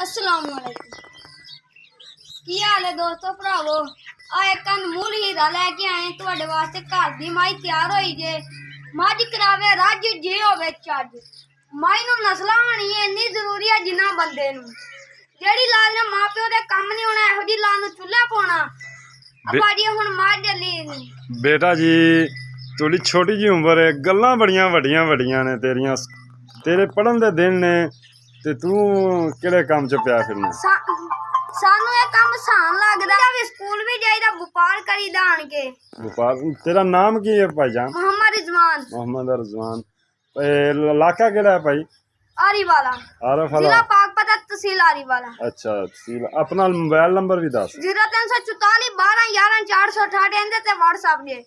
अस्सलामुअलैकुम। की हाल है दोस्तों भरावो। आ एक अनमोल हीरा लैके आए तुहाडे वास्ते। घर दी माई तैयार होई जे, मझ करावे रज जे होवे चज। माई नूं नस्लां होनी इन्नी जरूरी है जिन्ना बंदे नूं। जेहड़ी लाल ने मां प्यो दे कम नहीं होना, इहो जी लाल नूं चुल्हा पाउणा। भाजी हुण मझ चली बेटा जी, थोड़ी छोटी जी उम्र है, गल्लां बड़ियां वड्डियां वड्डियां ने तेरियां। तेरे पढ़न दे दिन ने ते तू किहड़े काम च पिया फिरना? सानू ये काम आसान लगदा है। स्कूल भी जाईदा, व्यापार करीदा आण के। व्यापार। तेरा नाम की है भाईजान? मोहम्मद रिजवान। मोहम्मद रिजवान। इलाका केड़ा है भाई? आरीवाला। आरफ वाला। जिला पाकपत, तहसील आरीवाला। अच्छा तहसील। अपना मोबाइल नंबर भी दस। 0344 12 11 468 इहदे ते व्हाट्सएप जे।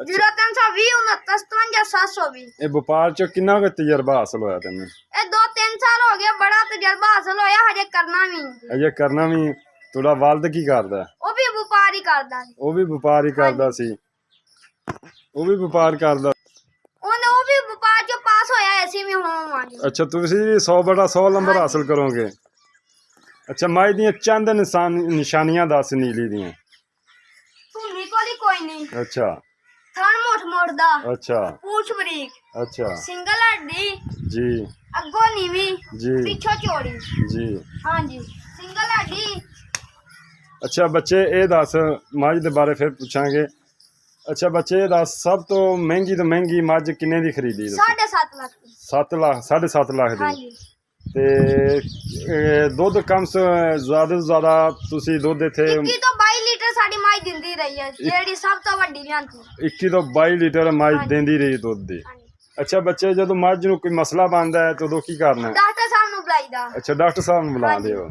0320 69 57 720। ये व्यापार च किन्ना क तजर्बा हासिल होया तेनू? ये 2-3 साल हो गए, बड़ा तजर्बा हासिल होया, हजे करना भी। अजे करना भी। तेरा वालिद की करदा? वो भी व्यापार ही करदा है। वो भी व्यापार ही करदा सी। वो भी व्यापार करदा। वो भी व्यापार चो पास होया, ऐसी भी होवांगे। अच्छा तुसी 100 बटा 100 नंबर हासिल करोगे। अच्छा माई दियां चंद निशानियां दस नीली दियां। धुनी कोली कोई नहीं। अच्छा। थन मोट मोड़दा। अच्छा। पूछ बरीक। अच्छा। सिंगल हड्डी। जी। अगो नीवी। जी। पीछो चौड़ी। जी। हाँ जी, सिंगल हड्डी। अच्छा बच्चे ये दस, मझ दे बारे फिर पूछांगे। अच्छा बच्चे ये दस, सब तो महंगी मझ किन्ने दी खरीदी? 7.5 लाख। 7 लाख, 7.5 लाख हाँ दी। जी। ते दुध कम से ज्यादा तुसी दुध इत्थे 21 तो 22 लीटर साडी माई दिंदी रही है, जेडी सब तो वड्डी लियांदी। 21 तो 22 लीटर मझ देंदी रही दुध दी। अच्छा बच्चे जदों मझ नूं कोई मसला बनदा है तो उदों की करना है? डॉक्टर साहब नूं बुलाईदा। अच्छा डॉक्टर साहब नूं बुला लियो।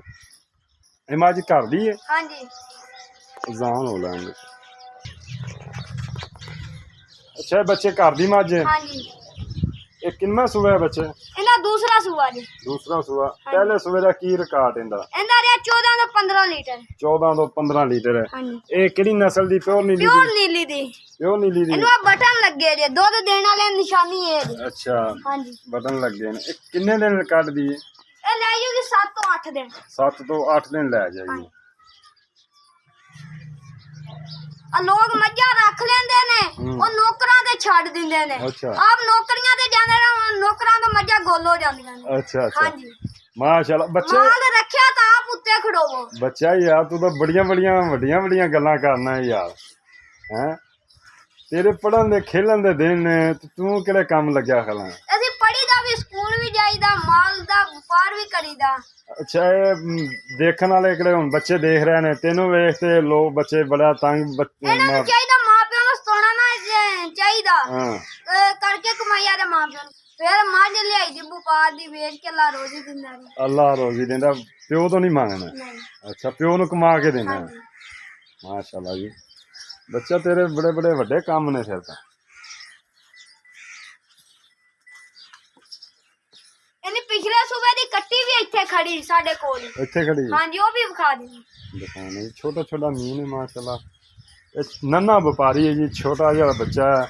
ये मझ घर दी है? हाँ जी। अजान हो लैंदे। अच्छा बच्चे घर दी मझ है? हाँ जी। ये किन्ना सूआ है बच्चे? इहदा दूसरा सूआ जी। दूसरा सूआ। पहले सूए दा की रिकॉर्ड इंदा? इहदा रिया 14 तो 15 लीटर। 14 तो 15 लीटर है। हाँ जी। ये केड़ी नस्ल दी? प्योर नीली दी? प्योर नीली दी। प्योर नीली दी। इनू बटन लगे जे, दूध देने वाले निशानी है जी। अच्छा। हाँ जी। बटन लगे ने। किन्ने दिन कट दी? ये ले जाओगी 7 तो 8 दिन। 7 तो 8 दिन ले जाएगी। लोग मज्जा रख लेंदे ने, वो नौकरां ते छड़ दिंदे ने। अच्छा। आप नौकरियां ते जांदे रहो, नौकरां तो मज्जा गोल हो जांदियां ने। अच्छा अच्छा। हाँ जी। माशाल्लाह बच्चे। माल रखिया तो आप उत्ते खड़ोवो। बच्चा यार तू तो बड़ियां गल्लां करना है यार। हैं तेरे पढ़न दे खेलन दे दिन ने, तू केड़े काम लगया खला? ਅਸੀਂ ਪੜੀਦਾ ਵੀ, ਸਕੂਲ ਵੀ ਜਾਈਦਾ, ਮਾਲ ਦਾ ਵਪਾਰ ਵੀ ਕਰੀਦਾ। अच्छा ये देखने वाले किहड़े हुण बच्चे देख रहे ने तेनू वेख ते लोग बच्चे बड़ा तंग ਇਹਨਾਂ ਨੂੰ ਚਾਹੀਦਾ ਮਾਂ ਪਿਓ ਨੂੰ ਸਤਾਉਣਾ ਨਾ ਚਾਹੀਦਾ। हाँ ਕਰਕੇ ਕਮਾਈਆ ਦੇ ਮਾਂ ਪਿਓ ਨੂੰ। ਫਿਰ ਮੱਝ ਲਿਆਈ ਦੀ ਵਪਾਰ ਦੀ ਵੇਚ ਕੇ ਲਾ ਰੋਜ਼ੀ ਦਿੰਦਾ ਨੇ। अल्लाह रोजी देंदा, प्यो तो नहीं मांगना। ਨਹੀਂ। अच्छा प्यो नू कमा के देना। ਹਾਂਜੀ। माशाल्लाह जी बच्चा तेरे बड़े वड्डे काम ने फिर तां। ਇਹਨੇ ਪਿਛਲੇ ਸੂਬੇ ਦੀ ਕੱਟੀ ਵੀ ਇੱਥੇ ਖੜੀ ਸਾਡੇ ਕੋਲ। ਇੱਥੇ ਖੜੀ ਹੈ? ਹਾਂਜੀ, ਉਹ ਵੀ ਵਿਖਾ ਦੇਣੀ। दिखाने छोटा मीन है माशाल्लाह। एक नन्हा व्यापारी है जी, छोटा जिहा बच्चा है,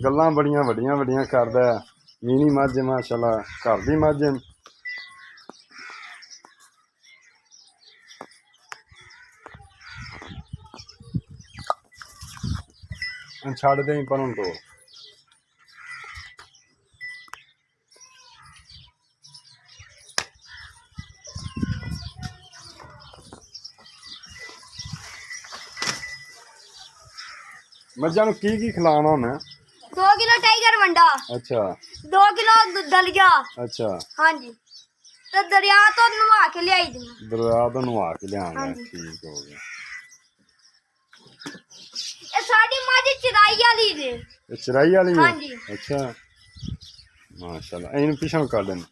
गल्लां बड़ियां वड्डियां करदा है। मीनी मझ है माशाल्लाह, घर दी मझ है। छड़ दे पर तो मझां नूं की खिलाना होना? 2 किलो टाइगर वंडा। अच्छा। 2 किलो दलिया। अच्छा। हाँ जी। तो दरिया तो नवा के लियाई दी। दरिया तो नवा के लिया। हाँ जी। ठीक हो गया। ये साडी माजी चिराई वाली जे। ये चिराई वाली है? हाँ जी। अच्छा माशाल्लाह। इन पिछों कर देना।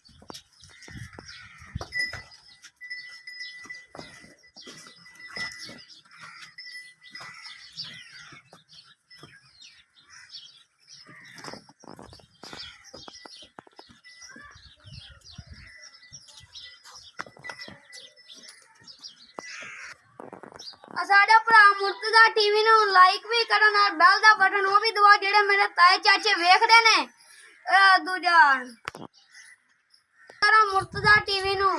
साडा भरा मुर्तजा टीवी नु लाइक भी करन और बेल दा बटन वो भी दबाओ, जेडे मेरे ताए चाचे वेखदे ने। दूजा सारा मुर्तजा टीवी नु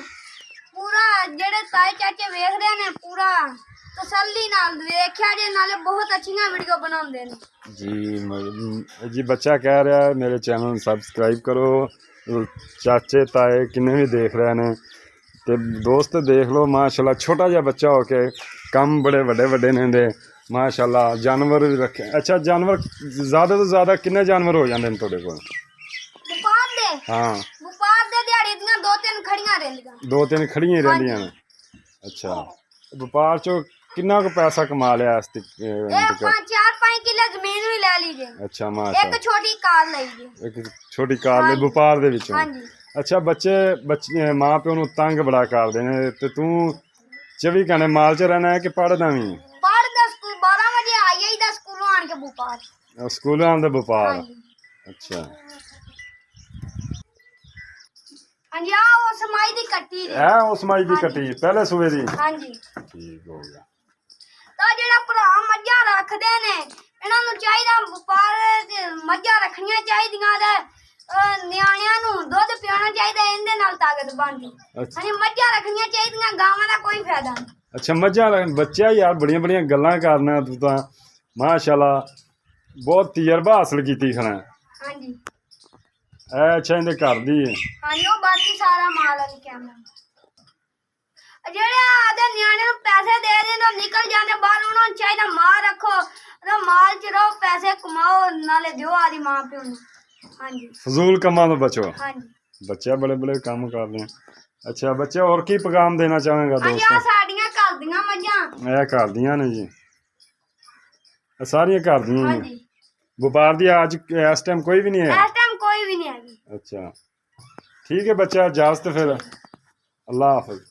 पूरा ਜਿਹੜੇ ਤਾਏ ਚਾਚੇ ਵੇਖ ਰਹੇ ਨੇ ਪੂਰਾ ਤਸੱਲੀ ਨਾਲ ਵੇਖਿਆ ਜੇ, ਨਾਲੇ ਬਹੁਤ ਅੱਛੀਆਂ ਵੀਡੀਓ ਬਣਾਉਂਦੇ ਨੇ ਜੀ ਬੱਚਾ ਕਹਿ ਰਿਹਾ ਹੈ ਮੇਰੇ ਚੈਨਲ ਨੂੰ ਸਬਸਕ੍ਰਾਈਬ ਕਰੋ। ਚਾਚੇ ਤਾਏ ਕਿੰਨੇ ਵੀ ਦੇਖ ਰਹੇ ਨੇ ਤੇ ਦੋਸਤ ਦੇਖ ਲਓ ਮਾਸ਼ਾਅੱਲਾ, ਛੋਟਾ ਜਿਹਾ ਬੱਚਾ ਹੋ ਕੇ ਕੰਮ ਬੜੇ ਵੱਡੇ ਵੱਡੇ ਨੇ ਦੇ ਮਾਸ਼ਾਅੱਲਾ। ਜਾਨਵਰ ਵੀ ਰੱਖੇ। ਅੱਛਾ, ਜਾਨਵਰ ਜ਼ਿਆਦਾ ਤੋਂ ਜ਼ਿਆਦਾ ਕਿੰਨੇ ਜਾਨਵਰ ਹੋ ਜਾਂਦੇ ਨੇ ਤੁਹਾਡੇ ਕੋਲ? ਵਪਾਰ ਦੇ ਹਾਂ, ਵਪਾਰ ਦੇ ਦਿਹਾੜੀ ਦੀਆਂ 2-3 ਖੜੀਆਂ ਰਹਿੰਦੀਆਂ। 2-3 ਖੜੀਆਂ ਹੀ ਰਹਿੰਦੀਆਂ ਨੇ। ਅੱਛਾ, ਵਪਾਰ ਚੋਂ ਕਿੰਨਾ ਕੁ ਪੈਸਾ ਕਮਾ ਲਿਆ ਇਸ ਤੱਕ? ਇਹ 4-5 ਕਿੱਲੇ ਜ਼ਮੀਨ ਵੀ ਲੈ ਲਈ ਜੇ। ਅੱਛਾ ਮਾਸ਼ਾਅੱਲਾ, ਇੱਕ ਛੋਟੀ ਕਾਰ ਲਈ ਜੇ। ਇੱਕ ਛੋਟੀ ਕਾਰ ਦੇ ਵਪਾਰ ਦੇ ਵਿੱਚੋਂ। ਹਾਂਜੀ। ਅੱਛਾ, ਬੱਚੇ ਮਾਂ ਪਿਓ ਨੂੰ ਤੰਗ ਬੜਾ ਕਰਦੇ ਨੇ ਤੇ ਤੂੰ 24 ਘੰਟੇ ਮਾਲ 'ਚ ਰਹਿਣਾ ਹੈ ਕਿ ਪੜ੍ਹਦਾ ਵੀ? ਪੜ੍ਹਦਾ ਸਕੂਲ 12 ਵਜੇ ਆਈ ਦਾ ਸਕੂਲੋਂ ਆਣ ਕੇ ਵਪਾਰ। ਸਕੂਲਾਂ ਆਉਂਦੇ ਵਪਾਰ। ਹਾਂਜੀ ਅੱਛਾ, ਹਾਂਜੀ। ਆ ਉਹ ਸਮਾਈ ਦੀ ਕੱਟੀ ਜੀ। ਇਹ ਉਸ ਮਾਈ ਦੀ ਕੱਟੀ ਪਹਿਲੇ ਸੂਏ ਦੀ? ਹਾਂਜੀ। ਠੀਕ ਹੋ ਗਿਆ। ਤਾਂ ਜਿਹੜਾ ਭਰਾ ਮੱਝਾਂ ਰੱਖਦੇ ਨੇ ਇਹਨਾਂ ਨੂੰ ਚਾਹੀਦਾ ਵਪਾਰ ਤੇ ਮੱਝਾਂ ਰੱਖਣੀਆਂ ਚਾਹੀਦੀਆਂ ਤੇ ਨਿਆਣਿਆਂ ਨੂੰ ਦੁੱਧ ਪਿਆਉਣਾ ਚਾਹੀਦਾ, ਇਹਦੇ ਨਾਲ ਤਾਕਤ ਬਣਦੀ। ਅੱਛਾ। ਹਾਂਜੀ, ਮੱਝਾਂ ਰੱਖਣੀਆਂ ਚਾਹੀਦੀਆਂ, ਗਾਵਾਂ ਦਾ ਕੋਈ ਫਾਇਦਾ ਨਹੀਂ। ਅੱਛਾ, ਮੱਝਾਂ ਬੱਚਾ ਯਾਰ ਬੜੀਆਂ ਬੜੀਆਂ ਗੱਲਾਂ ਕਰਨਾ ਤੂੰ ਤਾਂ ਮਾਸ਼ਾਅੱਲਾ, ਬਹੁਤ ਤਜਰਬਾ ਹਾਸਲ ਕੀਤੀ ਖਣਾ। ਹਾਂਜੀ ਅੱਛਾ, ਇਹਦੇ ਘਰ ਦੀ ਹੈ? ਹਾਂਜੀ, ਉਹ ਬਾਕੀ ਸਾਰਾ ਮਾਲ ਆ ਕੈਮਰਾ। ਜਿਹੜੇ ਆਦੇ ਨਿਆਣੇ ਨੂੰ ਪੈਸੇ ਦੇ ਦੇਣ ਉਹ ਨਿਕਲ ਜਾਂਦੇ ਬਾਹਰ, ਉਹਨਾਂ ਨੂੰ ਚਾਹੀਦਾ ਮਾਲ ਰੱਖੋ, ਮਾਲ ਚ ਰਹੋ, ਪੈਸੇ ਕਮਾਓ, ਨਾਲੇ ਦਿਓ ਆਦੀ ਮਾਂ ਪਿਓ ਨੂੰ। ਹਾਂਜੀ, ਫਜ਼ੂਲ ਕੰਮਾਂ ਤੋਂ ਬਚੋ। ਹਾਂਜੀ। ਬੱਚਾ ਬੜੇ ਬੜੇ ਕੰਮ ਕਰਦੇ ਆ। ਅੱਛਾ ਬੱਚੇ, ਹੋਰ ਕੀ ਪੈਗਾਮ ਦੇਣਾ ਚਾਹਾਂਗਾ ਹਾਂਜੀ, ਆ ਦੋਸਤਾਂ? ਸਾਡੀਆਂ ਘਰ ਦੀਆਂ ਮੱਝਾਂ। ਇਹ ਘਰ ਦੀਆਂ ਨੇ ਜੀ? ਇਹ ਸਾਰੀਆਂ ਘਰ ਦੀਆਂ ਹੀ ਨੇ? ਹਾਂਜੀ, ਵਪਾਰ ਦੀ ਅੱਜ ਇਸ ਟਾਈਮ ਕੋਈ ਵੀ ਨਹੀਂ ਹੈ? ਇਸ ਟਾਈਮ ਕੋਈ ਵੀ ਨਹੀਂ ਹੈਗੀ। ਅੱਛਾ, ਠੀਕ ਹੈ ਬੱਚਾ, ਇਜਾਜ਼ਤ ਫਿਰ। ਅੱਲਾ ਹਾਫਿਜ਼।